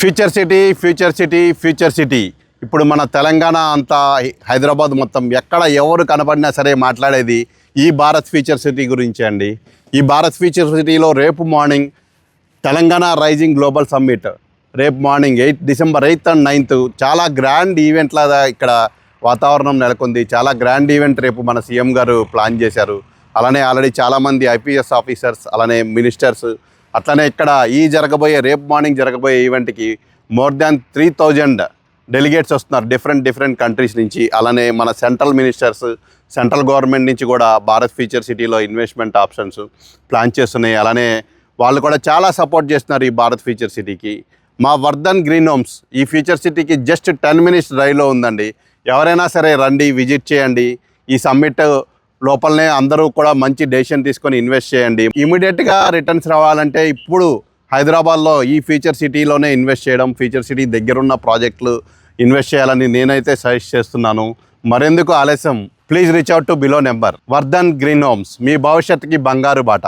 Future city ఇప్పుడు మన తెలంగాణ అంతా హైదరాబాద్ మొత్తం ఎక్కడ ఎవరు కనపడినా సరే మాట్లాడేది ఈ భారత్ ఫ్యూచర్ సిటీ గురించి అండి. ఈ భారత్ ఫ్యూచర్ సిటీలో రేపు morning Telangana rising global summit రేపు morning December 8th and 9th చాలా గ్రాండ్ ఈవెంట్ లాగా ఇక్కడ వాతావరణం నెలకొంది. చాలా గ్రాండ్ ఈవెంట్ రేపు మన సీఎం గారు ప్లాన్ చేశారు. అలానే ఆల్రెడీ చాలామంది ఐపీఎస్ ఆఫీసర్స్ అలానే మినిస్టర్స్ అట్లనే ఇక్కడ రేపు మార్నింగ్ జరగబోయే ఈవెంట్కి మోర్ దాన్ 3000 డెలిగేట్స్ వస్తున్నారు డిఫరెంట్ కంట్రీస్ నుంచి. అలానే మన సెంట్రల్ మినిస్టర్స్ సెంట్రల్ గవర్నమెంట్ నుంచి కూడా భారత్ ఫ్యూచర్ సిటీలో ఇన్వెస్ట్మెంట్ ఆప్షన్స్ ప్లాన్ చేస్తున్నాయి. అలానే వాళ్ళు కూడా చాలా సపోర్ట్ చేస్తున్నారు ఈ భారత్ ఫ్యూచర్ సిటీకి. మా వర్ధన్ గ్రీన్ హోమ్స్ ఈ ఫ్యూచర్ సిటీకి జస్ట్ 10 minutes డ్రైవ్లో ఉందండి. ఎవరైనా సరే రండి, విజిట్ చేయండి. ఈ సమ్మిట్ లోపలనే అందరూ కూడా మంచి డెసిషన్ తీసుకొని ఇన్వెస్ట్ చేయండి. ఇమీడియట్గా రిటర్న్స్ రావాలంటే ఇప్పుడు హైదరాబాద్లో ఈ ఫ్యూచర్ సిటీలోనే ఇన్వెస్ట్ చేయడం, ఫ్యూచర్ సిటీ దగ్గరున్న ప్రాజెక్టులు ఇన్వెస్ట్ చేయాలని నేనైతే సజెస్ట్ చేస్తున్నాను. మరెందుకు ఆలస్యం, please reach out to below number. Vardhan green homes, మీ భవిష్యత్తుకి బంగారు బాట.